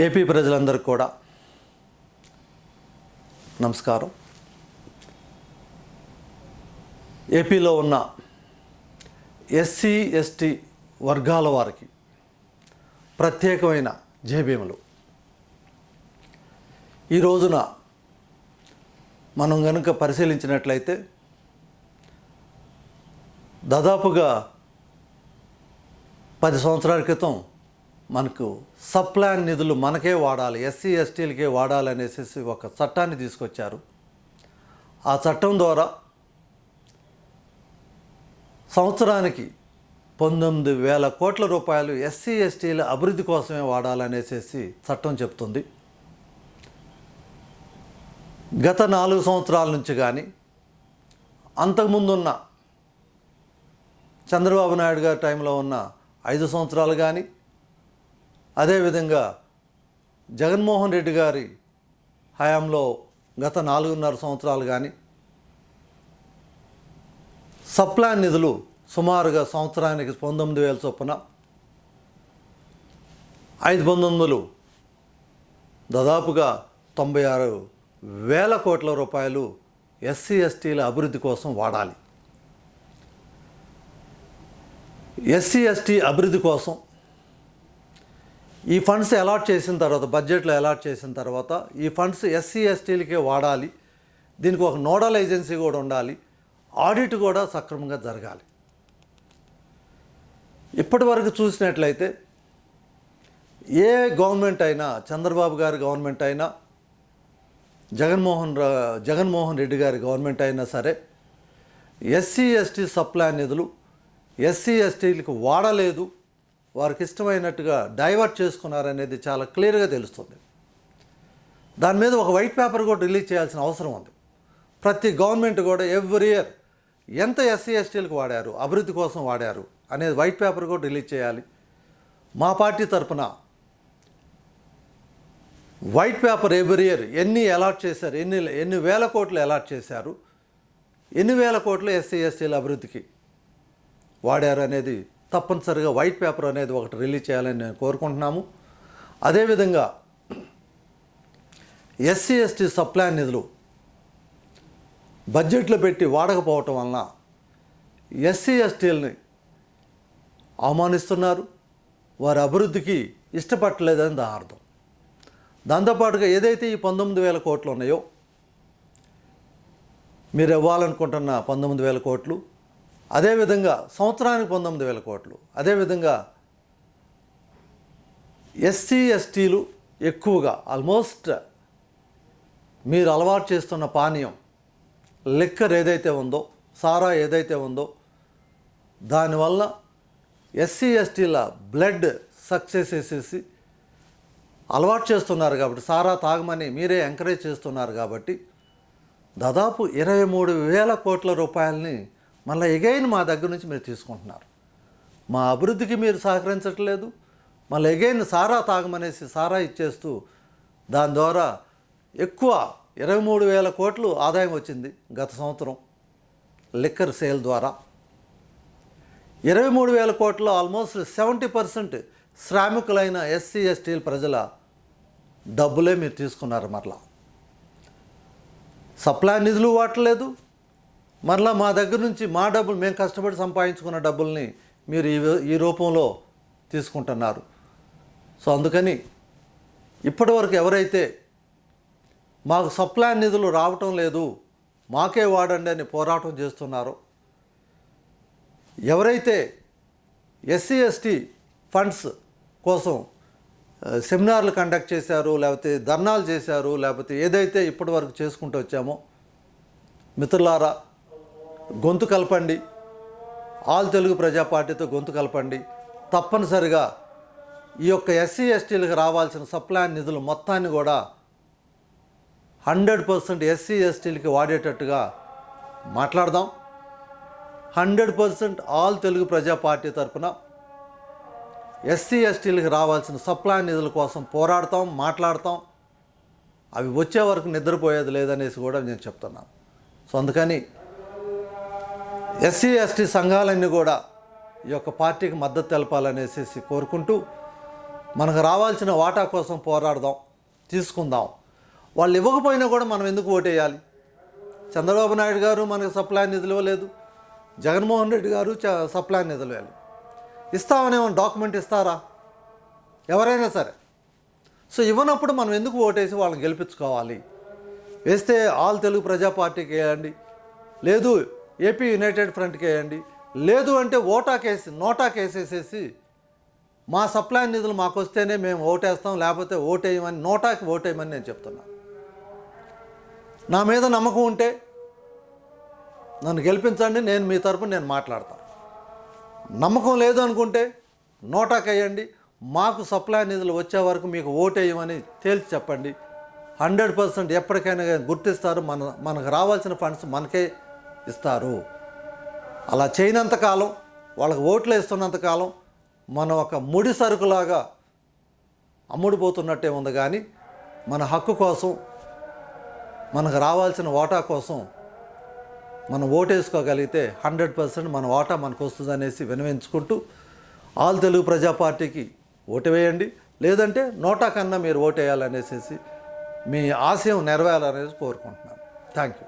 AP ప్రజలందరికీ కూడా నమస్కారం. ఏపీలో ఉన్న ఎస్సీ ఎస్టీ వర్గాల వారికి ప్రత్యేకమైన జయభీములు. ఈ రోజున మనం కనుక పరిశీలించినట్లయితే దాదాపుగా 10 సంవత్సరాల క్రితం మనకు సప్లాన్ నిధులు మనకే వాడాలి, ఎస్సీ ఎస్టీలకే వాడాలనేసి ఒక చట్టాన్ని తీసుకొచ్చారు. ఆ చట్టం ద్వారా సంవత్సరానికి 19,000 కోట్ల రూపాయలు ఎస్సీ ఎస్టీల అభివృద్ధి కోసమే వాడాలనేసి చట్టం చెప్తుంది. గత 4 సంవత్సరాల నుంచి కానీ అంతకుముందున్న చంద్రబాబు నాయుడు గారి టైంలో ఉన్న 5 సంవత్సరాలు కానీ, అదేవిధంగా జగన్మోహన్ రెడ్డి గారి హయాంలో గత 4.5 సంవత్సరాలు కానీ సప్లాన్ నిధులు సుమారుగా సంవత్సరానికి 19,000 చొప్పున 5/19 దాదాపుగా 96,000 కోట్ల రూపాయలు ఎస్సీ ఎస్టీల అభివృద్ధి కోసం వాడాలి. ఎస్సీ ఎస్టీ అభివృద్ధి కోసం ఈ ఫండ్స్ అలాట్ చేసిన తర్వాత, బడ్జెట్లో అలాట్ చేసిన తర్వాత ఈ ఫండ్స్ ఎస్సీ ఎస్టీలకే వాడాలి. దీనికి ఒక నోడల్ ఏజెన్సీ కూడా ఉండాలి. ఆడిట్ కూడా సక్రమంగా జరగాలి. ఇప్పటి వరకు చూసినట్లయితే ఏ గవర్నమెంట్ అయినా, చంద్రబాబు గారి గవర్నమెంట్ అయినా, జగన్మోహన్ రెడ్డి గారి గవర్నమెంట్ అయినా సరే, ఎస్సీ ఎస్టీ సప్లాన్ నిధులు ఎస్సీ ఎస్టీలకు వాడలేదు, వారికి ఇష్టమైనట్టుగా డైవర్ట్ చేసుకున్నారనేది చాలా క్లియర్గా తెలుస్తుంది. దాని మీద ఒక వైట్ పేపర్ కూడా రిలీజ్ చేయాల్సిన అవసరం ఉంది. ప్రతి గవర్నమెంట్ కూడా ఎవ్రీ ఇయర్ ఎంత ఎస్సీ ఎస్టీలకు వాడారు, అభివృద్ధి కోసం వాడారు అనేది వైట్ పేపర్ కూడా రిలీజ్ చేయాలి. మా పార్టీ తరఫున వైట్ పేపర్ ఎవ్రీ ఇయర్ ఎన్ని అలాట్ చేశారు, ఎన్ని వేల కోట్లు అలాట్ చేశారు, ఎన్ని వేల కోట్లు ఎస్సీ ఎస్టీల అభివృద్ధికి వాడారు అనేది తప్పనిసరిగా వైట్ పేపర్ అనేది ఒకటి రిలీజ్ చేయాలని నేను కోరుకుంటున్నాము. అదేవిధంగా ఎస్సీ ఎస్టీ సప్లాన్ నిధులు బడ్జెట్లో పెట్టి వాడకపోవటం వలన ఎస్సీ ఎస్టీలని అవమానిస్తున్నారు, వారి అభివృద్ధికి ఇష్టపడలేదని దాని అర్థం. దాంతోపాటుగా ఏదైతే ఈ 19,000 కోట్లు ఉన్నాయో, మీరు ఇవ్వాలనుకుంటున్న 19,000 కోట్లు, అదేవిధంగా సంవత్సరానికి 19,000 కోట్లు, అదేవిధంగా ఎస్సీ ఎస్టీలు ఎక్కువగా ఆల్మోస్ట్ మీరు అలవాటు చేస్తున్న పానీయం లిక్కర్ ఏదైతే ఉందో, సారా ఏదైతే ఉందో, దానివల్ల ఎస్సీ ఎస్టీల బ్లడ్ సక్సెస్ చేసేసి అలవాటు చేస్తున్నారు కాబట్టి, సారా తాగమని మీరే ఎంకరేజ్ చేస్తున్నారు కాబట్టి దాదాపు 23,000 కోట్ల రూపాయలని మళ్ళీ ఎగైన్ మా దగ్గర నుంచి మీరు తీసుకుంటున్నారు. మా అభివృద్ధికి మీరు సహకరించట్లేదు, మళ్ళీ ఎగైన్ సారా తాగమనేసి సారా ఇచ్చేస్తూ దాని ద్వారా ఎక్కువ 23,000 కోట్లు ఆదాయం వచ్చింది గత సంవత్సరం లిక్కర్ సేల్ ద్వారా. 23,000 కోట్లు ఆల్మోస్ట్ 70% శ్రామికులైన ఎస్సీ ఎస్టీల ప్రజల డబ్బులే మీరు తీసుకున్నారు. మరలా సప్లై నిధులు వాడలేదు, మరలా మా దగ్గర నుంచి మా డబ్బులు, మేము కష్టపడి సంపాదించుకున్న డబ్బుల్ని మీరు ఈ రూపంలో తీసుకుంటున్నారు. సో అందుకని ఇప్పటివరకు ఎవరైతే మాకు సప్లై నిధులు రావటం లేదు, మాకే వాడండి అని పోరాటం చేస్తున్నారో, ఎవరైతే ఎస్సీ ఎస్టీ ఫండ్స్ కోసం సెమినార్లు కండక్ట్ చేశారు, లేకపోతే ధర్నాలు చేశారు, లేకపోతే ఏదైతే ఇప్పటివరకు చేసుకుంటూ వచ్చామో, మిత్రులారా గొంతు కలపండి. ఆల్ తెలుగు ప్రజా పార్టీతో గొంతు కలపండి. తప్పనిసరిగా ఈ యొక్క ఎస్సీ ఎస్టీలకు రావాల్సిన సప్లాన్ నిధులు మొత్తాన్ని కూడా 100% ఎస్సీ ఎస్టీలకి వాడేటట్టుగా మాట్లాడదాం. 100% ఆల్ తెలుగు ప్రజా పార్టీ తరఫున ఎస్సీ ఎస్టీలకు రావాల్సిన సప్లాన్ నిధుల కోసం పోరాడతాం, మాట్లాడతాం. అవి వచ్చే వరకు నిద్రపోయేది లేదనేసి కూడా నేను చెప్తున్నాను. సో అందుకని ఎస్సీ ఎస్టీ సంఘాలన్నీ కూడా ఈ యొక్క పార్టీకి మద్దతు తెలపాలనేసి కోరుకుంటూ మనకు రావాల్సిన వాటా కోసం పోరాడదాం, తీసుకుందాం. వాళ్ళు ఇవ్వకపోయినా కూడా మనం ఎందుకు ఓటేయాలి? చంద్రబాబు నాయుడు గారు మనకు సప్లై నిధులు ఇవ్వలేదు, జగన్మోహన్ రెడ్డి గారు సప్లై నిధులు ఇవ్వాలి. ఇస్తామని ఏమైనా డాక్యుమెంట్ ఇస్తారా? ఎవరైనా సరే. సో ఇవ్వనప్పుడు మనం ఎందుకు ఓటేసి వాళ్ళని గెలిపించుకోవాలి? వేస్తే ఆల్ తెలుగు ప్రజా పార్టీకి వేయండి, లేదు ఏపీ యునైటెడ్ ఫ్రంట్కి వేయండి, లేదు అంటే నోటా కేసేసేసి మా సప్లై నిధులు మాకు వస్తేనే మేము ఓటేస్తాం, లేకపోతే ఓటేయమని నోటాకి ఓటేయమని నేను చెప్తున్నాను. నా మీద నమ్మకం ఉంటే నన్ను గెలిపించండి, నేను మీ తరపున నేను మాట్లాడతాను. నమ్మకం లేదు అనుకుంటే నోటాకి వేయండి, మాకు సప్లై నిధులు వచ్చే వరకు మీకు ఓటేయమని తేల్చి చెప్పండి. 100% ఎప్పటికైనా గుర్తిస్తారు. మనకు రావాల్సిన ఫండ్స్ మనకే ఇస్తారు. అలా చేయనంతకాలం, వాళ్ళకి ఓట్లు వేస్తున్నంతకాలం మనం ఒక ముడి సరుకులాగా అమ్ముడుపోతున్నట్టే ఉంది. కానీ మన హక్కు కోసం, మనకు రావాల్సిన వాటా కోసం మనం ఓటేసుకోగలిగితే 100% మన వాటా మనకు వస్తుంది అనేసి వినవించుకుంటూ, ఆల్ తెలుగు ప్రజా పార్టీకి ఓటు వేయండి, లేదంటే నోటా కన్నా మీరు ఓటేయాలనేసి మీ ఆశయం నెరవేరాలనేసి కోరుకుంటున్నాను. Thank you.